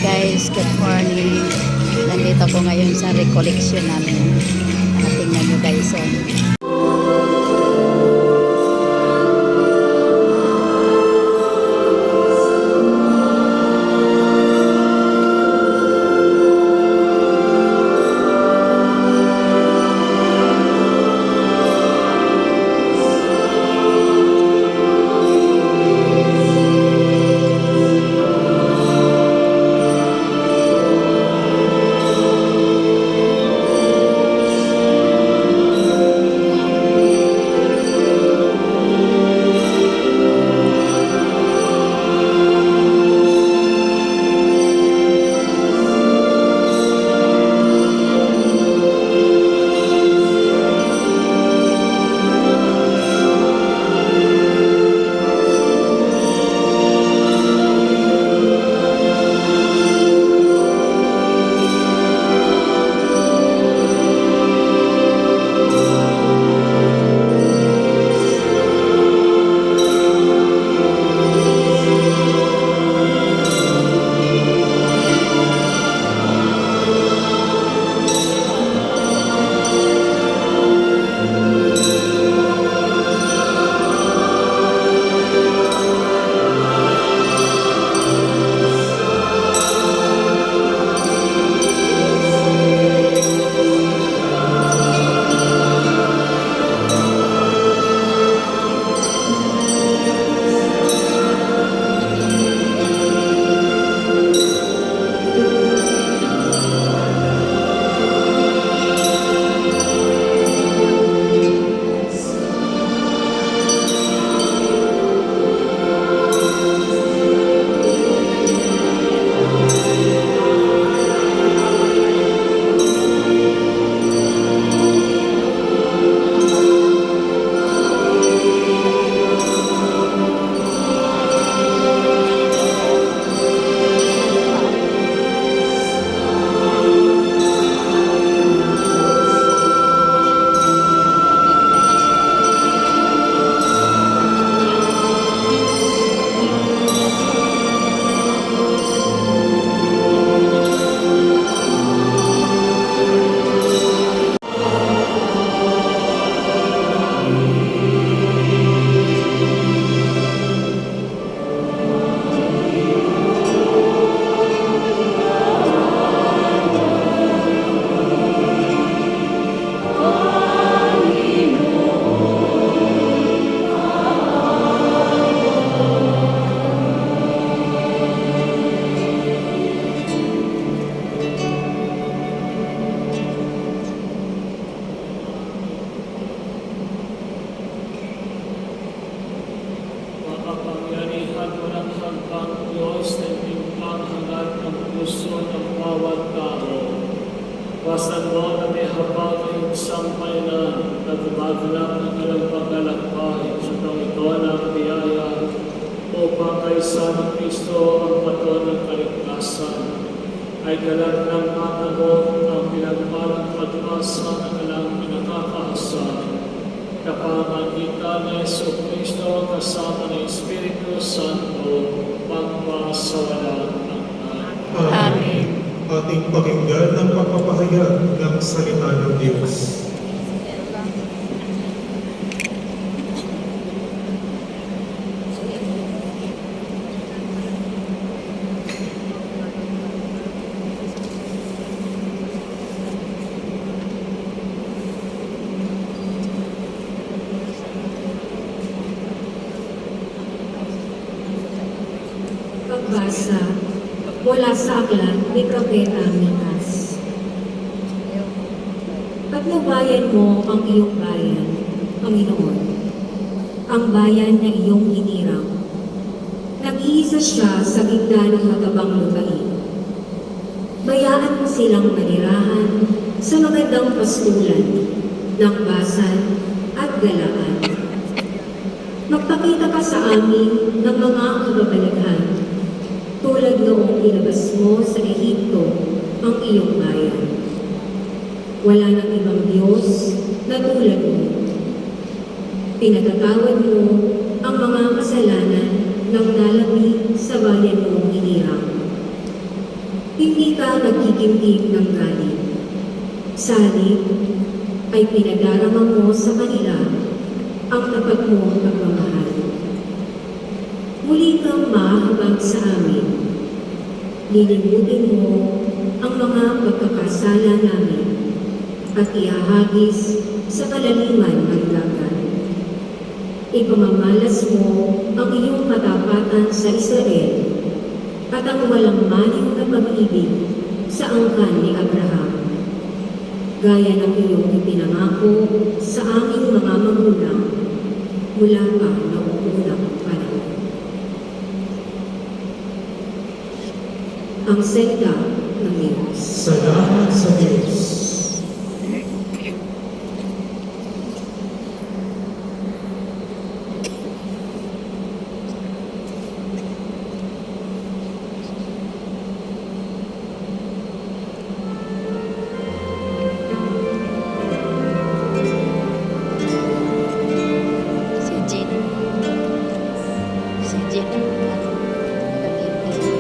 guys, good morning. Nandito po ngayon sa recollection namin. Tingnan nyo guys. Basta't mo na may habang ng isang kailan, nagbagalak ng ilang paglalakbay sa taong ito ng biyaya upang kaysa ng Kristo ang pato ng kaligtasan ay galak ng matanong ang pinagpalang pag-asa ng ilang pinakakaasa. Kapamagitan ni Yesu Kristo kasama ng Espiritu Santo pagpasawalan ng Amen. Ating pakinggan ng pagpapahayag ng salita ng Diyos. Pagbasa mula sa aklat ni Propeta Mikas. Patnubayan mo ang iyong bayan, Panginoon, ang bayan na iyong hinirang. Nag-iisa siya sa gitna ng matabang lupain. Bayaan mo silang manirahan sa magandang pastulan ng basan at galaan. Magpakita ka sa amin ng mga kababalaghan tulad noong ilabas mo sa Ehipto ang iyong bayan. Wala nang ibang Diyos na tulad mo. Pinatatawad mo ang mga kasalanan ng nalabi sa bayan mong hinirang. Hindi ka nagkikimkim ng galit. Sa halip ay pinadarama mo sa kanila ang tapat mong pagmamahal. Muli kang mahahabag sa amin. Lilimutin mo ang mga pagkakasala namin at ihahagis sa kalaliman ng dagat. Ipamamalas mo ang iyong katapatan sa Israel at ang walang maliw na pag-ibig sa angkan ni Abraham. Gaya ng iyong ipinangako sa aming mga magulang mula pa noong unang panahon. Ang salita ng Diyos. Salamat sa Diyos. Si Jean. Si Jean. Nagiging.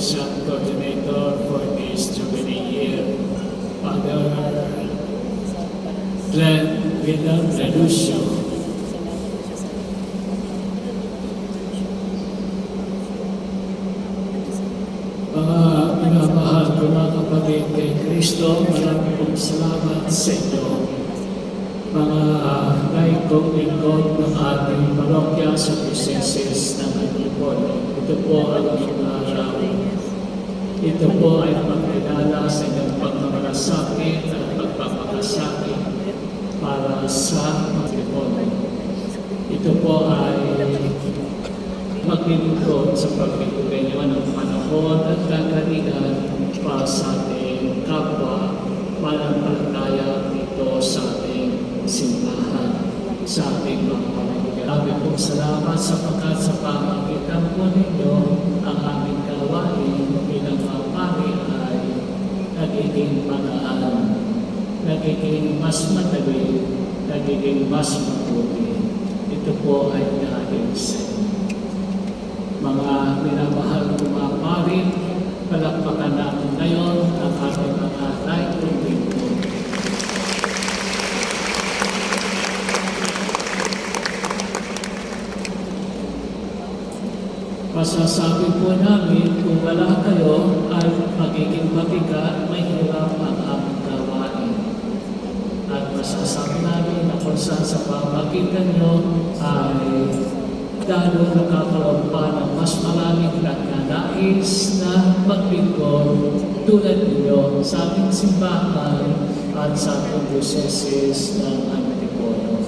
Mission Coordinator for this Jubilee year, Father Glenn Vidal Reducio. Mga minamahal ko mga kapatid kay Kristo, maraming pong salamat sa inyo. Mga laikong lingkod ng ating parokya sa Presences ng Antipolo. Ito po ang inyong araw. Ito po ay pagkilala sa inyong pagmamalasakit at pagpapakasakit para sa Antipolo. Ito po ay maglilingkod sa pagbibigay ng panahon at kagalingan para sa ating kapwa mananampalataya dito sa ating simbahan, sa ating mga pamilya. Marami pong salamat sapagkat sa pamagitan po ninyo ang aming gawain bilang mga pari ay nagiging magaan, nagiging mas madali, nagiging mas mabuti. Ito po ay dahil sa inyo. Mga minamahal ng mga pari, palakpakan natin ngayon ang ating mga laikong lingkod. Masasabi po namin kung wala kayo ay magiging mabigat, may hirap ang aming gawain. At masasabi namin na kung saan sa pamagitan nyo ay lalo nakakaroon pa ng mas maraming nagnanais na maglingkod tulad ninyo sa ating simbahan at sa ating dioceses ng Antipolo.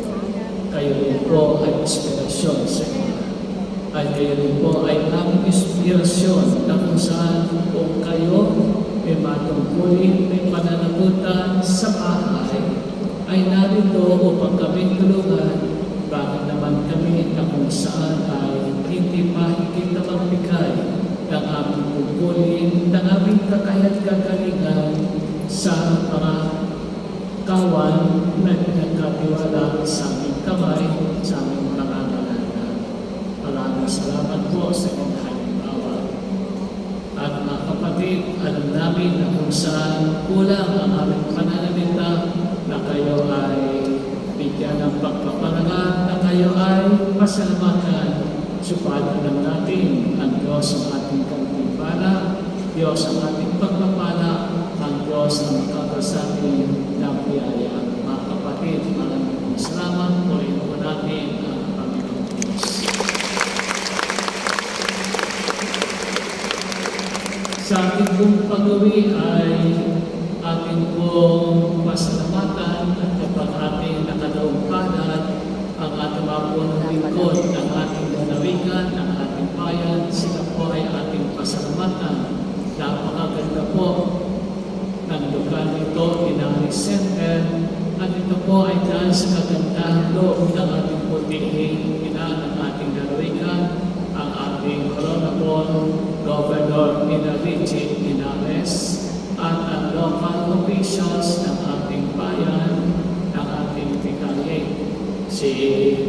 Kayo rin po ay inspirasyon sa inyo. At kayo rin po ay aming inspirasyon na kung saan kung kayo ay matungkulin, may pananagutan sa bahay, ay narito upang kami tulungan. Bakit naman kami na kung saan ay hindi mahigit na magbigay ng aming tungkulin, ng aming kakaya't kagalingan sa mga kawan na nagkatiwala sa aming kamay, sa aming pangangalaga. Maraming salamat po sa inyong halimbawa. At mga kapatid, alam namin na kung saan kulang ang aming pananalita na kayo ay bigyan ng pagpapalangan na kayo ay pasalamatan. Supadan lang natin ang Diyos ang ating katimpala, Diyos ang ating pagpapala, ang Diyos ang magkakasabi ng biyaya. Mga kapatid, maraming salamat. Purihin po natin ang Panginoon Diyos. Sa ating pong pag-uwi ay ating pong pasalamatan at kapag ating nakadaong palad ang ating mga punong lingkod ng ating lalawigan, ng ating bayan, sila po ay ating pasalamatan. Napakaganda po ng lugar nito, Inari Center, at ito po ay dahil sa kagandahan loob ng ating putihin, ng ating lalawigan, ang ating Honorable Governor Inarici Inares, at ang local officials ng ating bayan, ng ating vicarie, si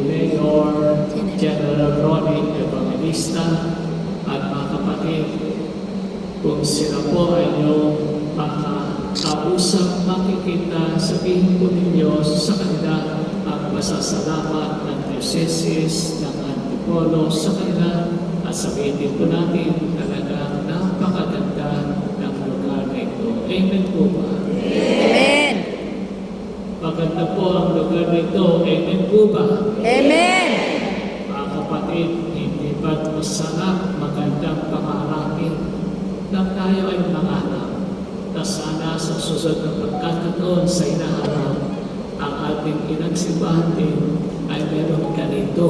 Mayor General Ronnie Evangelista, at mga kapatid, kung sila po ay inyong makakausap, makikita, sabihin po ninyo sa kanila ang masasalamat ng dioceses ng Antipolo sa kanila, at sabihin din po natin talagang napakaganda ng lugar na ito. Amen po ba? Amen! Maganda po ang lugar na ito. Amen po ba? Amen! Mga kapatid, hindi ba't masarap, magandang pangarapin na tayo ay mangarap na sana sa susunod na pagkakataon sa inaharap ang ating inagsimbahan din ay meron ganito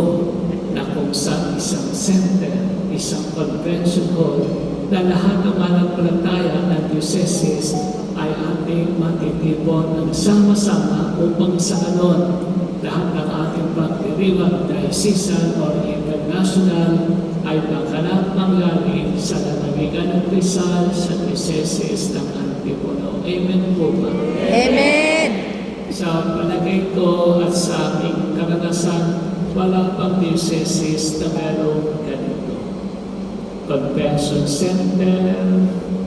na kung sa isang center, isang convention hall, na lahat ng mananampalataya ng dioceses ay ating matitipon ng sama-sama upang sa ganon lahat ng ating pagdiriwang diocesan or international ay maghanap ng lalim sa lalawigan ng Rizal sa dioceses ng Antipolo. Amen po ba? Amen! Sa palagay ko at sa aming karanasan, wala pang dioceses na merong ganito. convention center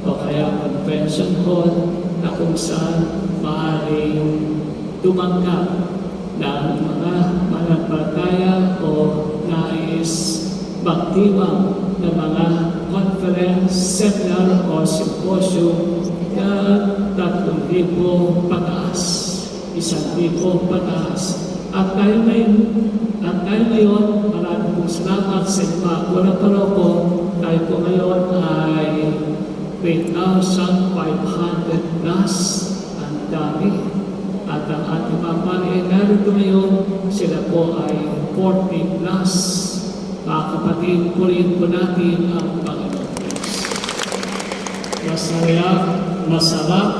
o kaya convention hall na kung saan maaaring tumanggap ng mga mananampalataya o nais magdiwang ng mga conference, seminar o symposium na 3,000 pataas, 1,000 pataas. At tayo ngayon, maraming pong salamat sa inyo mga kurang paroko. Tayo po ngayon ay 3,500 plus. Ang dami. At ang ating mga pari ay narito ngayon, sila po ay 40 plus. Mga kapatid, purihin po natin ang Panginoon Diyos. Masaya, masarap,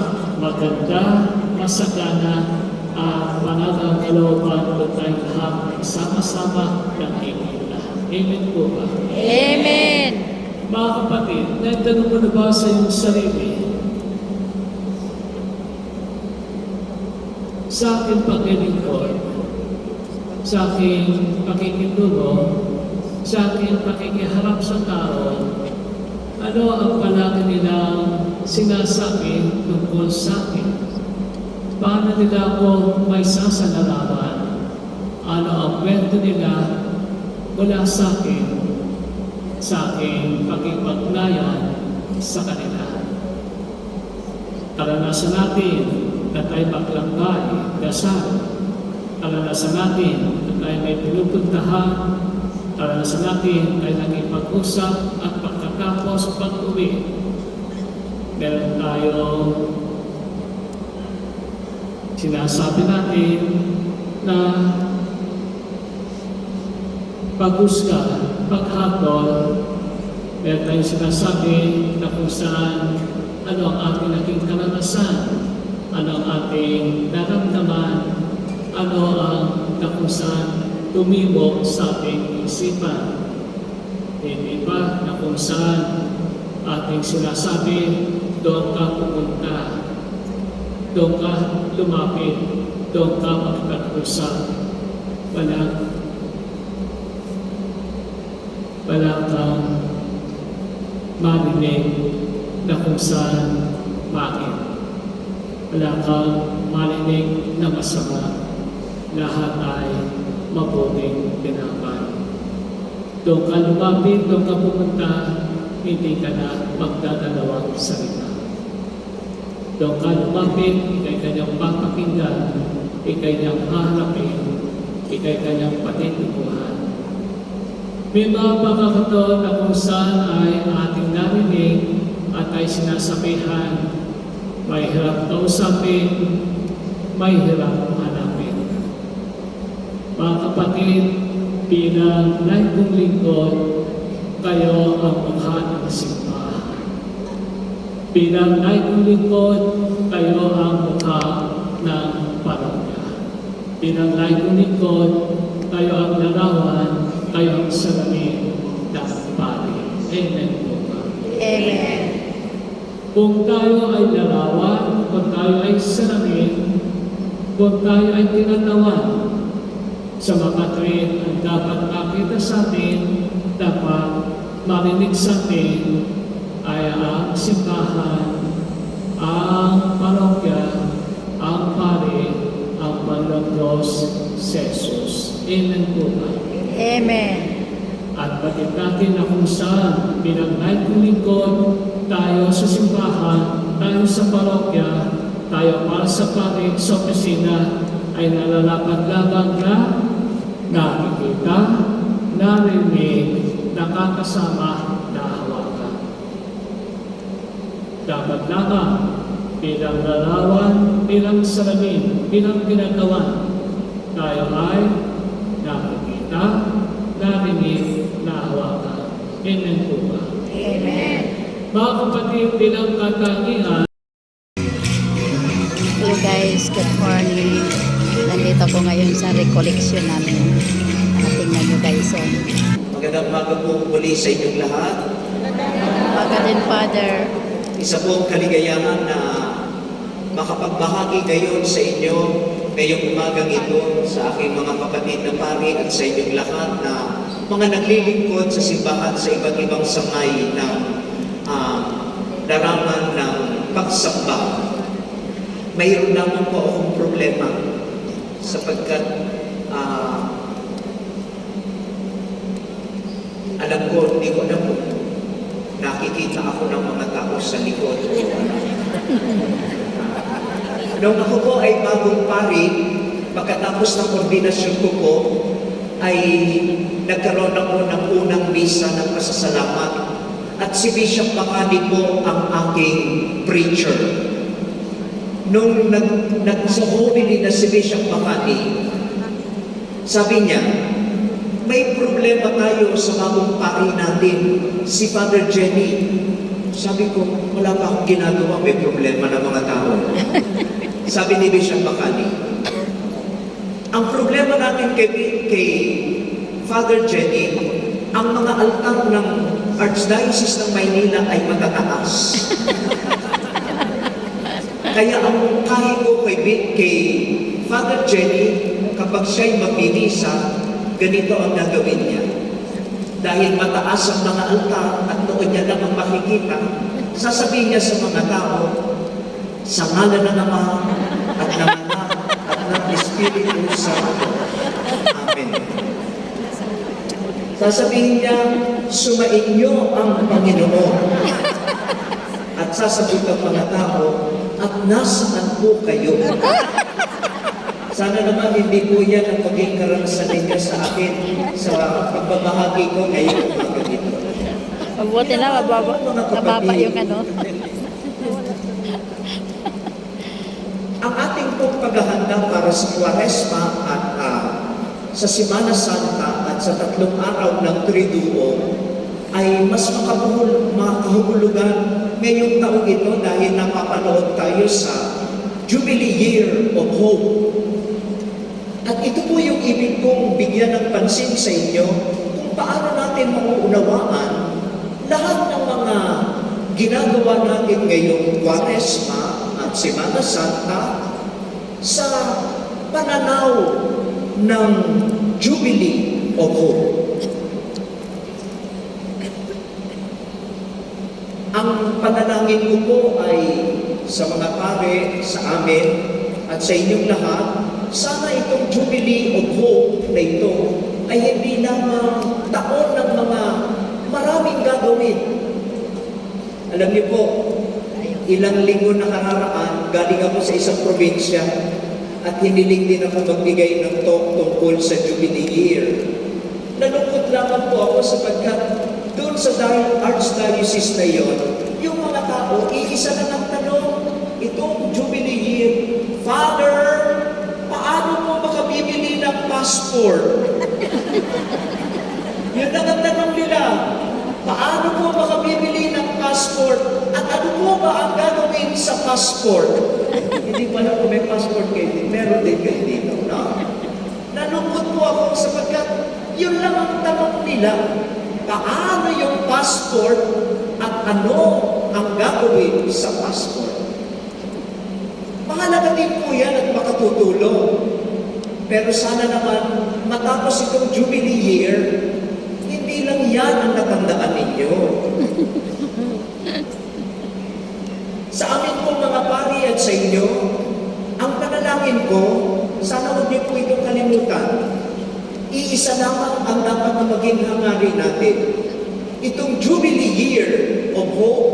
maganda, masagana, at panatang kalooban ko tayong lahat sama-sama ng Biblia. Amen po ba? Amen. Mga kapatid, naitanong mo na ba sa iyong sarili? Sa aking paglilingkod, sa aking pakikitulong, sa aking pakikiharap sa tao, ano ang palagi nilang sinasabi tungkol sa akin? Paano nila ako may sasanalaman? Ano ang kwento nila mula sa aking pagkipaglayan sa kanila? Karanasan natin na tayo maglambay, dasal. Karanasan natin na tayo may pinupuntahan. Karanasan natin tayo naging pag-usap at pagkatapos pag-uwi. Meron tayo sinasabi natin na pag-usga, paghatol, meron tayong sinasabi na kung saan ano ang ating naging karanasan, ano ang ating naramdaman, ano ang na kung saan tumibok sa ating isipan. Hindi ba na kung saan ating sinasabi, doon ka pupunta, doon ka lumapit, doon ka magpag-usap. Wala kang marinig na kung saan bakit. Wala kang marinig na masama. Lahat ay mabuting tinapay. Doon ka lumapit, doon ka pumunta, hindi ka na magdadalawang salita. Doon ka lumapit, ikay kanyang papakinggan, ikay kanyang haharapin, ikay kanyang patitikuhan. May mga pagkakataon na kung saan ay ating narinig at ay sinasabihan, may hirap kausapin, may hirap hanapin. Mga kapatid, bilang naibong lingkod, kayo ang mukha ng simbahan. Bilang naibong lingkod, kayo ang mukha ng parokya. Bilang naibong lingkod, kayo ang larawan, kayo ang salamin ng pari. Amen po ba? Amen. Kung tayo ay larawan, kung tayo ay salamin, kung tayo ay tinatawan, sa makatwid ang dapat makita sa atin, dapat marinig sa atin ay ang simbahan, ang parokya, ang pari, ang Panginoong Diyos, si Jesus. Amen po ba? Amen. At batid natin na kung saan bilang naibong lingkod, tayo sa simbahan, tayo sa parokya, tayo para sa pari, sa opisina, ay nalalapat lamang na nakikita, narinig, nakakasama, nahawakan. Dapat lamang bilang larawan, bilang salamin, bilang ginagawa, tayo ay nakikita, narinig, nahawakan. Amen po ba? Amen. Mga kapatid, bilang katangian, Hello guys, good morning. Nandito po ngayon sa recollection namin. Tingnan nyo guys. Magandang umaga po muli sa inyong lahat. Umaga din, Father. Isa pong kaligayahan na makapagbahagi ngayon sa inyo ngayong umagang ito sa aking mga kapatid na pari at sa inyong lahat na mga naglilingkod sa simbahan sa iba't ibang sangay ng larangan ng pagsamba. Mayroon lamang po akong problema sapagkat alam ko, hindi ko na po nakikita ako ng mga tao sa likod. Nung ako po ay bagong pari, pagkatapos ng ordinasyon ko po, ay nagkaroon ako ng unang misa ng pasasalamat. At si Bishop Makani po ang aking preacher. Nung nag-homily na si Bishop Makani, sabi niya, may problema tayo sa bagong pari natin, si Father Jenny. Sabi ko, wala pa akong ginagawa, may problema ng mga tao. Sabi ni Bishop Makani, ang problema natin kay Father Jenny, ang mga altar ng Archdiocese ng Maynila ay matataas. Kaya ang mungkahi ko kay Father Jenny, kapag siya'y mapinisa, ganito ang gagawin niya. Dahil mataas ang mga altar at noon niya lang ang makikita, sasabihin niya sa mga tao, sa ngalan ng Ama at ng Anak at ng Espiritu Santo. Amen. Sasabihin niya, sumainyo ang Panginoon. At sasagot ang mga tao, at nasaan po kayo? Sana naman hindi po yan ang maging karanasan ninyo sa akin sa pagbabahagi ko ngayon umaga dito. Mabuti na, mababa yung ano. Ang ating pong paghahanda para sa Kwaresma at sa Semana Santa at sa 3 araw ng Triduo ay mas makahulugan ngayong taong ito dahil napapanood tayo sa Jubilee Year of Hope. At ito po yung ibig kong bigyan ng pansin sa inyo kung paano natin mauunawaan lahat ng mga ginagawa natin ngayong Kwaresma at Semana Santa sa pananaw ng Jubilee of Hope. Ang panalangin ko po ay sa mga pare, sa amin, at sa inyong lahat, sana itong Jubilee of Hope na ito ay hindi lamang taon ng mga maraming gagawin. Alam niyo po, ilang linggo nakararaan, galing ako sa isang probinsya at hiniling din ako magbigay ng talk tungkol sa Jubilee Year. Nalungkot lamang po ako sapagkat doon sa Archdiocese na yon, yung mga tao, iisa lang ang tanong, itong Jubilee Year, Father, paano mo makabibili ng passport? Yun lang ang tanong nila. Paano mo makabibili ng passport? At ano mo ba ang gagawin sa passport? Hindi pa lang kung may passport kayo, meron din kayo dito, no? Nalungkot po ako sapagkat yun lang ang tanong nila. Paano yung passport at ano ang gagawin sa passport? Mahalaga din po yan at makatutulong. Pero sana naman matapos itong Jubilee Year, hindi lang yan ang natandaan ninyo. Sa amin pong mga pari at sa inyo, ang panalangin ko, sana huwag niyo po itong kalimutan. Iisa lamang ang dapat na maging hangarin natin. Itong Jubilee Year of Hope,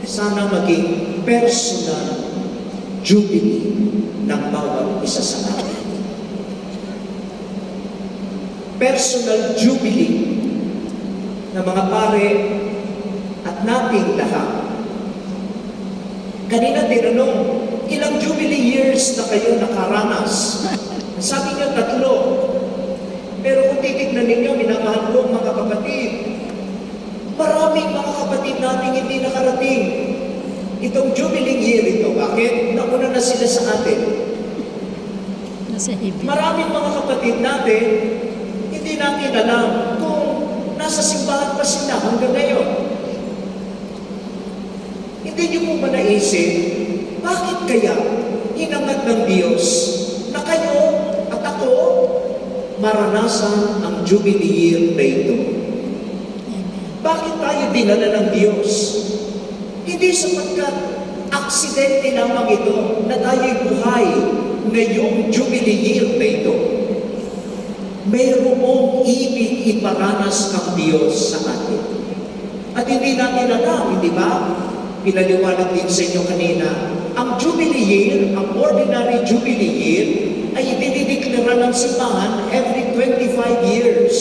sana maging personal Jubilee ng bawat isa sa atin. Personal Jubilee ng mga pare at nating lahat. Kanina tinanong, ilang Jubilee years na kayo nakaranas? Sabi niyo 3. Pero kung titignan ninyo, minamahal ko mga kapatid, maraming mga kapatid natin hindi nakarating. Itong Jubilee Year ito, bakit? Nauna na sila sa atin. Maraming mga kapatid natin, hindi natin alam kung nasa simbahan pa sila hanggang ngayon. Hindi niyo po ba naisip, bakit kaya hinangad ng Diyos na maranasan ang Jubilee Year na ito. Bakit tayo dinala ng Diyos? Hindi sapagkat aksidente lamang ito na tayo'y buhay ngayong Jubilee Year na ito. Mayroong ibig iparanas ng Diyos sa atin. At hindi natin alam, hindi ba? Pinaliwanag din sa inyo kanina, ang Jubilee Year, ang ordinary Jubilee Year, ay dinideklara ng simbahan every 25 years.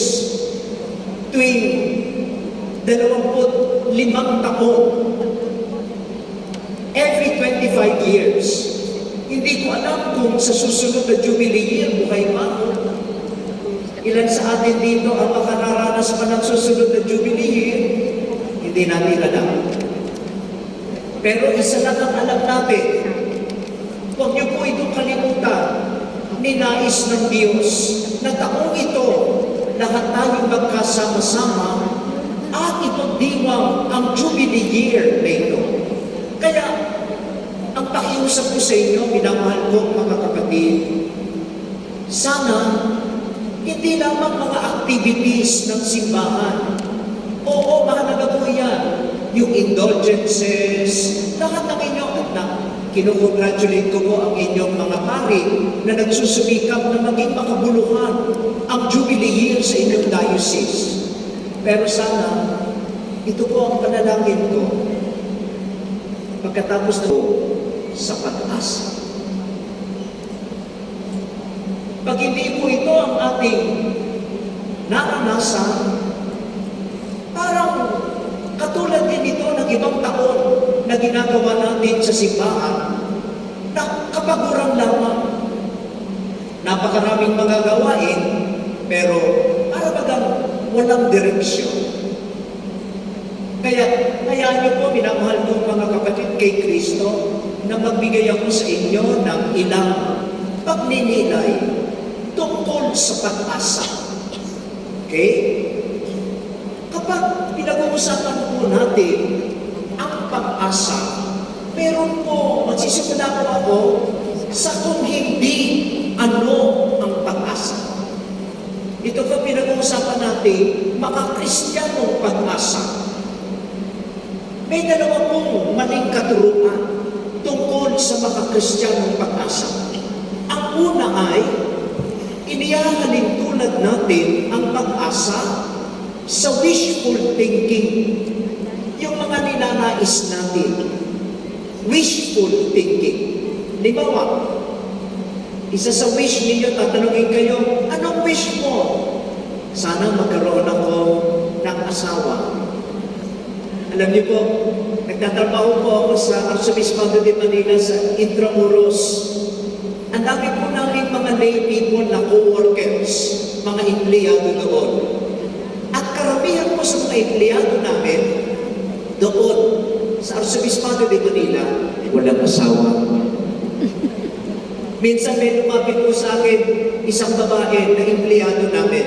Tuwing 25 taon. Every 25 years. Hindi ko alam kung sa susunod na Jubilee Year, buhay pa ako. Ilan sa atin dito ang makararanas pa ng susunod na Jubilee Year? Hindi natin alam. Pero isa lang ang alam natin. Huwag niyo po itong kalimutan. Ninais ng Diyos na taong ito, lahat tayong magkasama-sama at ipagdiwang ang Jubilee Year na ito. Kaya, ang pakiusap ko sa inyo, minamahal ko mga kapatid, sana hindi lamang mga activities ng simbahan. Oo, mahalaga po yan. Yung indulgences, lahat ng inyong anak. Kinukongratulate ko po ang inyong mga pari na nagsusumikap na maging makabuluhan ang Jubilee Year sa inyong diocese. Pero sana, ito po ang panalangin ko. Pagkatapos na sa pag-asa. Pag hindi po ito ang ating naranasan, parang katulad din ito ng ibang taon na ginagawa natin sa simbahan na kapaguran lamang. Napakaraming mga gawain, pero para bagang walang direksyon. Kaya, hayaan niyo po, minamahal ko mga kapatid kay Kristo, na magbigay ako sa inyo ng ilang pagninilay tungkol sa pag-asa. Okay? Kapag pinag-uusapan po natin ang pag-asa, meron po, magsisimula po ako sa kung hindi ano ang pag-asa. Ito po pinag-uusapan natin, mga Kristiyanong pag-asa. May dalawa pong maling katuruan tungkol sa mga Kristiyanong pag-asa. Ang una ay, inihahalin tulad natin ang pag-asa sa wishful thinking. Yung mga ninanais natin. Wishful thinking. Limawa, isa sa wish ninyo, tatanungin kayo, anong wish mo? Sana magkaroon ako ng asawa. Alam niyo po, nagtatrabaho po ako sa Arzobispado de Manila sa Intramuros. Ang dami po namin mga lay people na co-workers, mga empleyado doon. At karamihan po sa mga empleyado namin doon sa Arzobispado de Manila, walang asawa. Minsan may lumapit po sa akin isang babae na empleyado namin.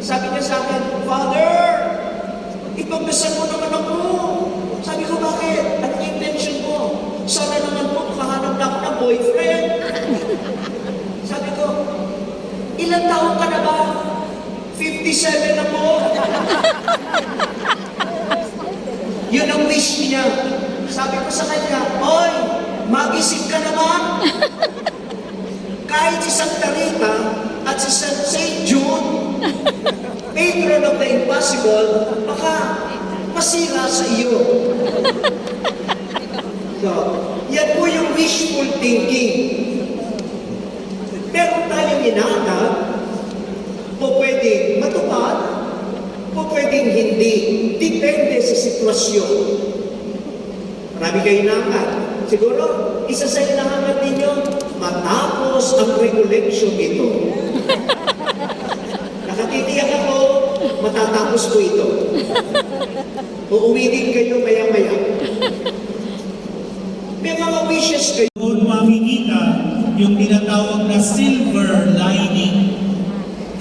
Sabi niya sa akin, Father, ipagdasal mo naman ako. Sabi ko, bakit? Anong intention mo? Sana naman po makahanap na ako ng boyfriend. Sabi ko, ilang taon ka na ba? 57 na po. Yun ang wish niya. Sabi ko sa kanya, Oy, magising ka naman. Kahit si Santa Rita at si St. Jude, patron of the impossible, baka masira sa iyo. So, yan po yung wishful thinking. Meron tayong inaanap, po pwedeng matupad, po pwedeng hindi. Depende sa sitwasyon. Marami kayo inaanap. Siguro, isa sa inaanap ninyo, matapos ang recollection ito. Nakatitiyak ako, matatapos po ito. Uuwi din kayo maya-maya. May mga wishes kayo. Doon makikita yung tinatawag na silver lining.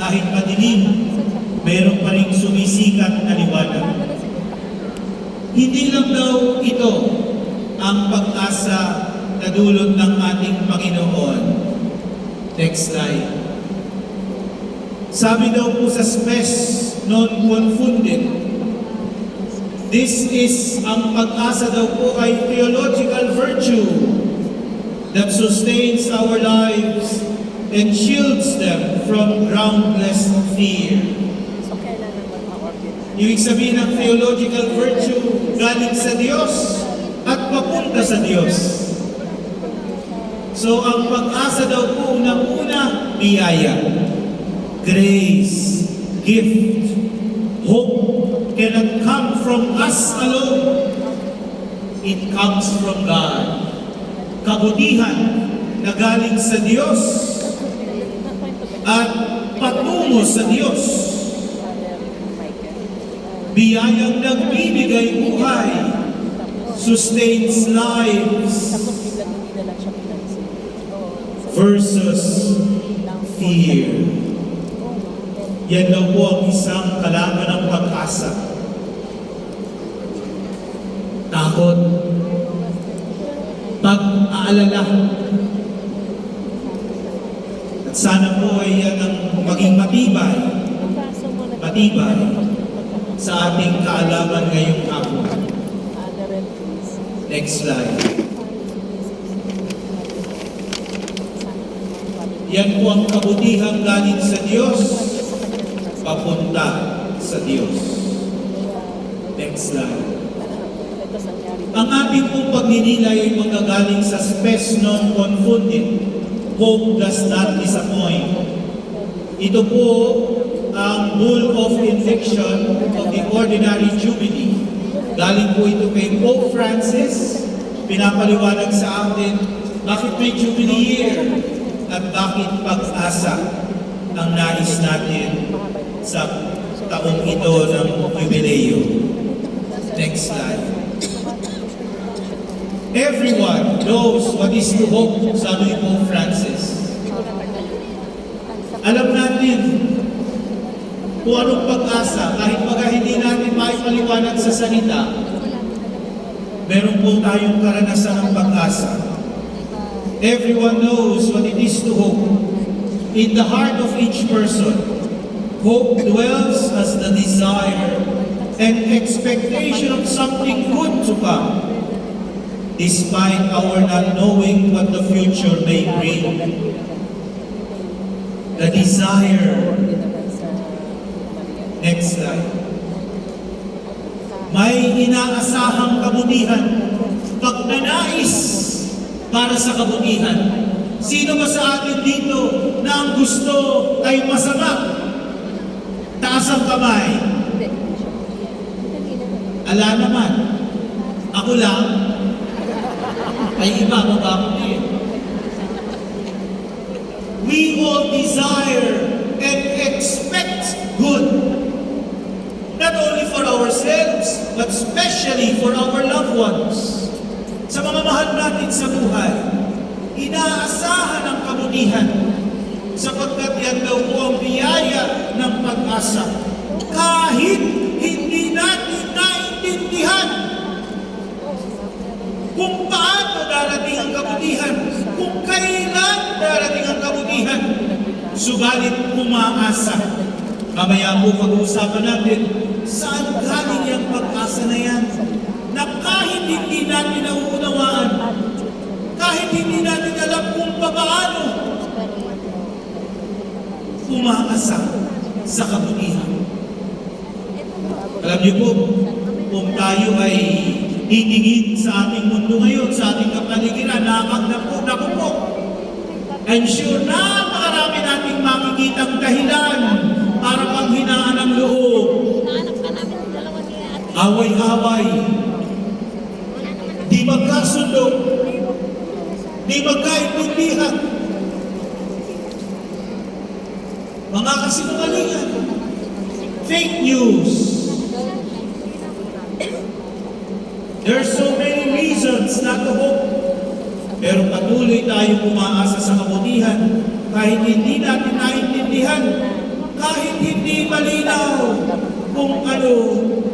Kahit madilim, meron pa rin sumisikat na liwanag. Hindi lang daw ito ang pag-asa na dulot ng ating Panginoon. Next slide. Sabi daw po sa spes non confunded, this is ang pag-asa daw po ay theological virtue that sustains our lives and shields them from groundless fear. Ibig sabihin ng theological virtue, galing sa Diyos at papunta sa Diyos. So ang pag-asa daw po unang-una, biyaya, grace, gift, hope cannot come from us alone. It comes from God. Kabutihan na galing sa Diyos at patungo sa Diyos. Biyayang nagbibigay buhay, sustains lives, versus fear. Yan daw po ang isang kalaban ng pag-asa. Takot, pag-aalala. At sana po ay yan ang maging matibay sa ating kaalaman ngayong hapon. Next slide. Yan po ang kabutihang galing sa Diyos, papunta sa Diyos. Next slide. Ang ating pong pagninilay ay magagaling sa spes non confunded. Hope does not disappoint. Ito po ang bull of infection of the ordinary jubilee. Galing po ito kay Pope Francis. Pinapaliwanag sa atin bakit may jubilee year at bakit pag-asa ang nais natin sa taong ito ng jubileo. Next slide. Everyone knows what is to hope, sabi ni Pope Francis. Alam natin kung anong pag-asa, kahit pag hindi natin maipaliwanag sa salita, meron po tayong karanasan ng pag-asa. Everyone knows what it is to hope. In the heart of each person, hope dwells as the desire and expectation of something good to come, despite our not knowing what the future may bring. The desire. Next slide. May inaasahang kabutihan, pagnanais para sa kabutihan. Sino ba sa atin dito na ang gusto ay masama? Taas ang kamay. Ala naman. Ako lang. Ay iba, baba ko din. We all desire and expect good. Not only for ourselves, but especially for our loved ones. Sa mga mahal natin sa buhay, inaasahan ang kabutihan sapagkat yan daw po ang biyaya ng pag-asa. Kahit hindi natin naintindihan kung paano darating ang kabutihan, kung kailan darating ang kabutihan, subalit umaasa. Mamaya po pag-uusapan natin, saan galing yung pag-asa na yan? Na kahit hindi natin nauunawaan, kahit hindi natin alam kung paano, umaasa sa kabutihan. Alam niyo po, kung tayo ay titingin sa ating mundo ngayon, sa ating kapaligiran, nakakapag po. And sure, napakarami nating makikitang dahilan para panghinaan ang loob. Away-away. Di magkasundo. Di magkaintindihan. Mga kasinungalingan. Fake news. There's so many reasons not to hope. Pero patuloy tayong umaasa sa kabutihan kahit hindi natin naintindihan, kahit hindi malinaw kung ano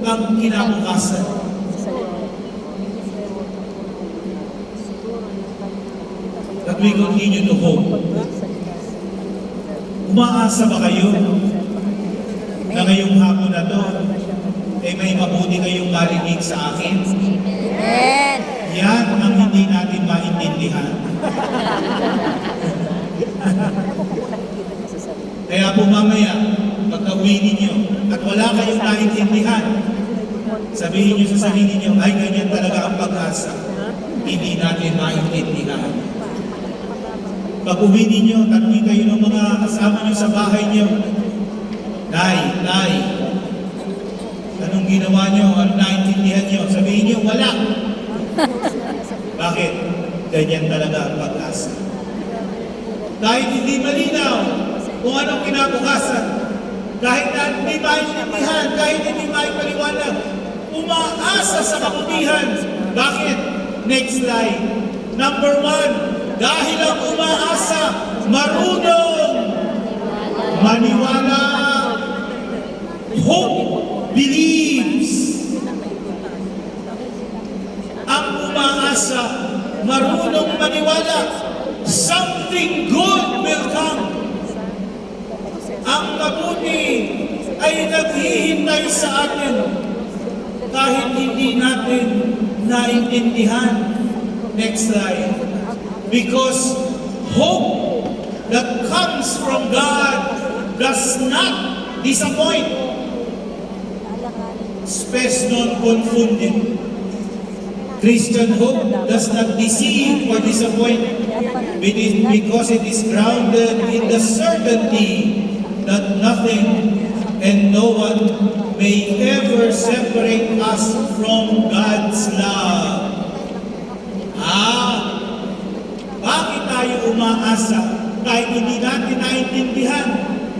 ang kinabukasan. That we continue to hope. Umaasa ba kayo na ngayong hapon na to, may mabuti kayong marinig sa akin? Amen. Yan ang hindi natin maintindihan. Kaya po mamaya, pagka-uwi ninyo, at wala kayong naintindihan, sabihin nyo sa sarili nyo, ay ganyan talaga ang pag-asa. Hindi natin maintindihan. Pag-uwi ninyo, tanungin kayo ng mga kasama nyo sa bahay nyo, Nay, anong ginawa nyo? Anong naintindihan nyo? Sabihin nyo, wala. Bakit? Ganyan talaga ang pag-asa. Kahit hindi malinaw kung anong kinabukasan, kahit na hindi maintindihan, kahit hindi maipaliwanag, umaasa sa kabutihan. Bakit? Next slide. Number 1, dahil ang umaasa, marunong maniwala. Hope believes. Ang umaasa, marunong maniwala. Something good will come. Ang mabuti ay naghihintay sa atin kahit hindi natin naintindihan. Next slide. Because hope that comes from God does not disappoint. Spes non confunded. Christian hope does not deceive or disappoint because it is grounded in the certainty that nothing and no one may ever separate us from God's love. Bakit tayo umaasa kahit hindi natin naintindihan,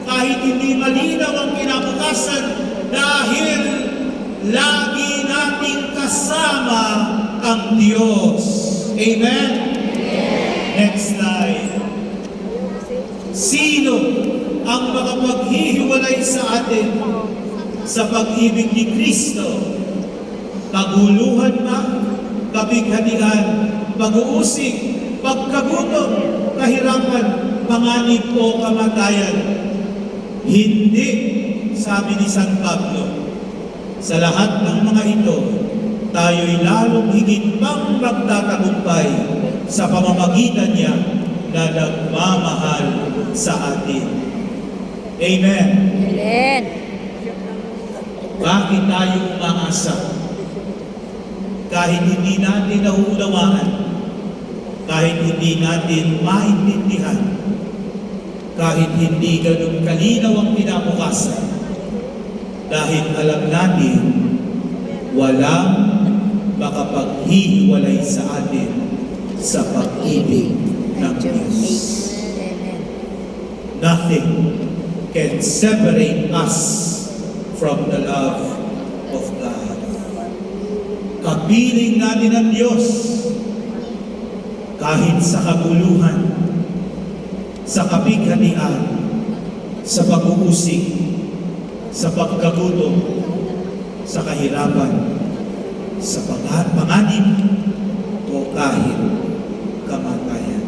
kahit hindi malinaw ang kinabukasan, dahil lagi nating kasama ang Diyos. Amen? Next slide. Sino ang makapaghihiwalay sa atin sa pag-ibig ni Kristo? Kaguluhan ba? Kabighanian? Pag-uusig? Pagkagutom? Kahirapan? Panganib o kamatayan? Hindi, sabi ni San Pablo. Sa lahat ng mga ito, tayo'y lalong higit pang magtatagumpay sa pamamagitan niya na nagmamahal sa atin. Amen. Amen. Bakit tayo umaasa? Kahit hindi natin nauunawaan, kahit hindi natin maintindihan, kahit hindi ganun kalinaw ang kinabukasan, dahil alam natin, walang makapaghihiwalay sa atin sa pag-ibig ng Diyos. Amen. Nothing can separate us from the love of God. Kapiling natin ang Diyos kahit sa kaguluhan, sa kabighanian, sa pag-uusig, sa pagkagutom, sa kahirapan, sa panganib, o kahit kamatayan.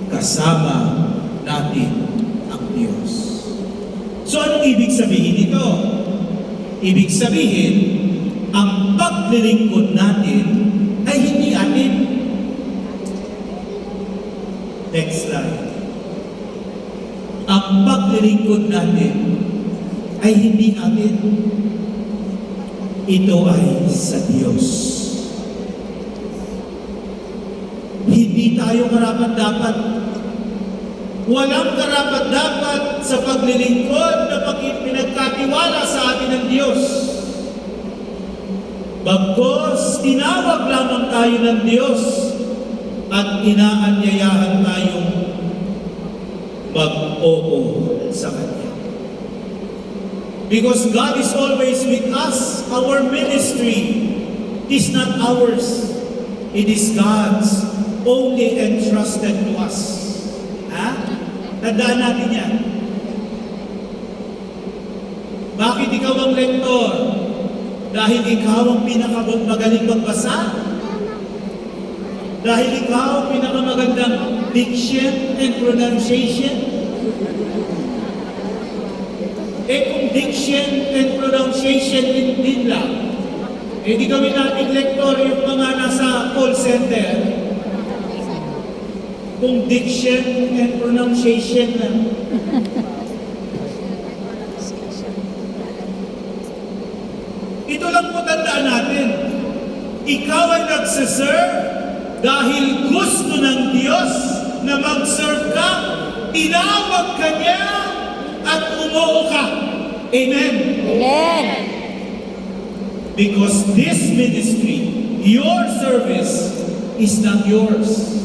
Kasama natin ang Diyos. So anong ibig sabihin nito? Ibig sabihin, ang paglilingkod natin ay hindi atin. Next slide. Ang paglilingkod natin ay hindi atin. Ito ay sa Diyos. Hindi tayo karapat-dapat. Walang karapat-dapat sa paglilingkod na pinagkatiwala sa atin ng Diyos. Bagkos, tinawag lamang tayo ng Diyos at inaanyayahan tayong mag-oo sa Kanya. Because God is always with us. Our ministry is not ours. It is God's, only entrusted to us. Tandaan natin yan. Bakit ikaw ang lektor? Dahil ikaw ang pinakamagaling magbasa? Dahil ikaw ang pinakamagandang diction and pronunciation? Eh kung diction and pronunciation din lang, eh di gawin natin lektor yung mga nasa call center. Kung diction and pronunciation lang. Ito lang po tandaan natin. Ikaw ay nagsiserve dahil gusto ng Diyos na mag-serve ka, tinawag ka niya at umuo ka. Amen? Amen. Because this ministry, your service, is not yours.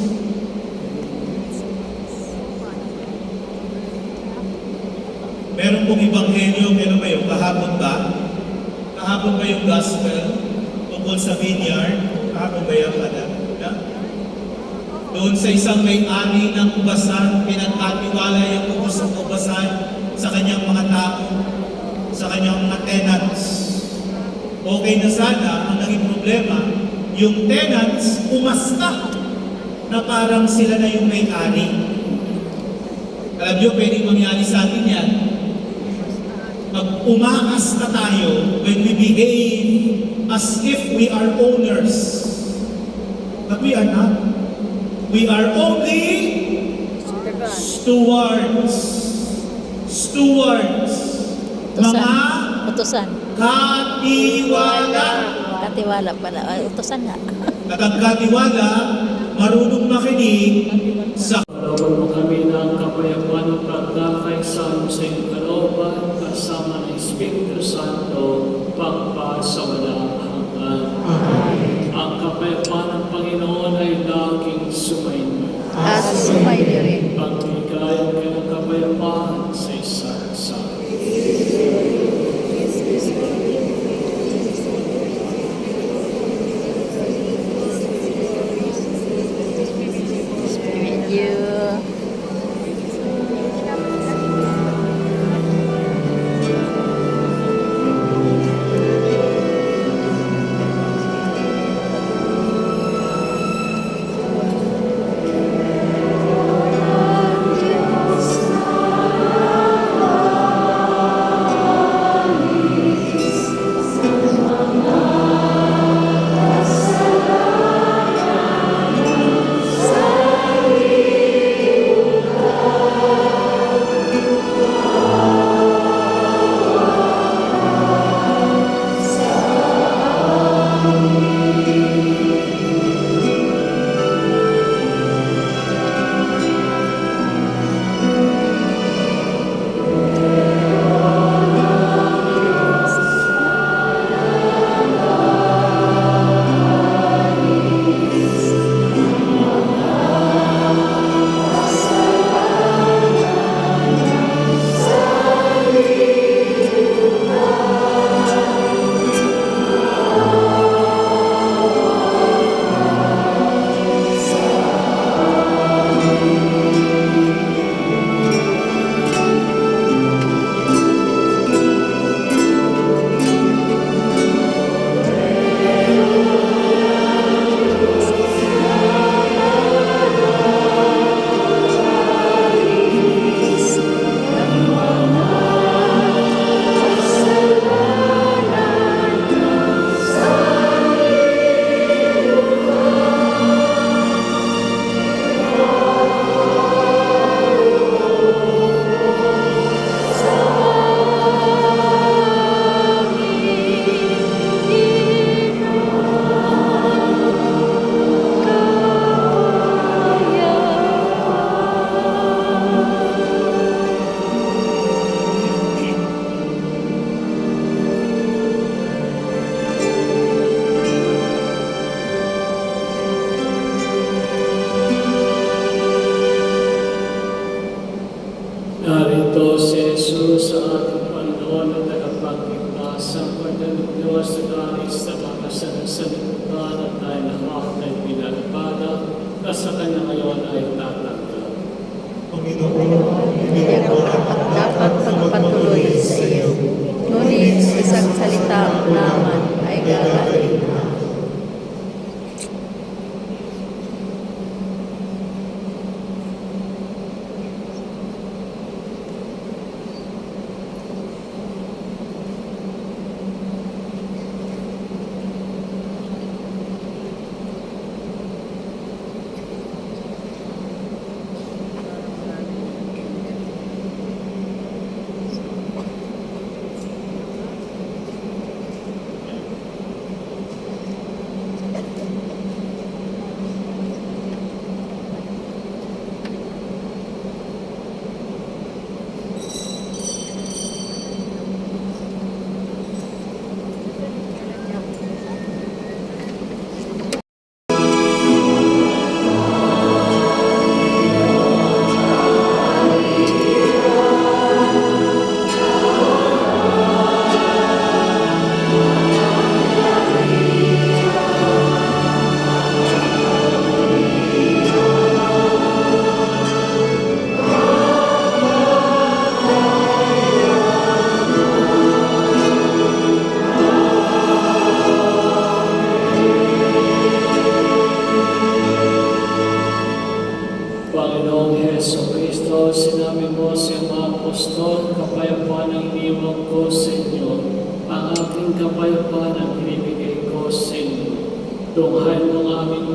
Meron pong ebanghelyo, meron ba yung kahapon ba? Kahapon ba yung gospel tungkol sa vineyard? Kahapon ba yung doon sa isang may-ari ng ubasan, pinagkatiwala yung ubos ng ubasan sa kanyang mga tao, sa kanyang mga tenants. Okay na sana, ang naging problema, yung tenants umasta na parang sila na yung may-ari. Alam nyo, pwedeng mangyari sa atin yan. Pag umaas na tayo, when we behave as if we are owners, but we are not. We are only stewards. Stewards. Mga Utusan. katiwala. Katiwala pala. Ay, utusan nga. At ang katiwala, marunong makinig sa Kalooban mo kami ng kapayapaan ng pagdakay sa sa iyong kalooban, kasama ng Espiritu Santo, pagpasawalang hanggan. Ang kapayapaan ng Panginoon ay laging sumainyo. At sumainyo rin. Pagbigayan kayo ng kapayapaan sa isa't isa. Spirit you. Narito si Jesus sa ating Panginoon at tagapagligtas ang pagdalo ng Diyos sa garis na mga sanalitan at tayo lahat ay pinalabada na sa Kanya ngayon ay tatanggap. Panginoon, hindi ko Dapat magpatuloy sa iyo. Ngunit isang salita naman ay gagawin na. Panginoong Heso Kristo, sinabi mo sa mga apostol, kapayapaan ang iniwan ko sa inyo, ang aking kapayapaan ang binibigay ko sa inyo. Tunghain mo ang aming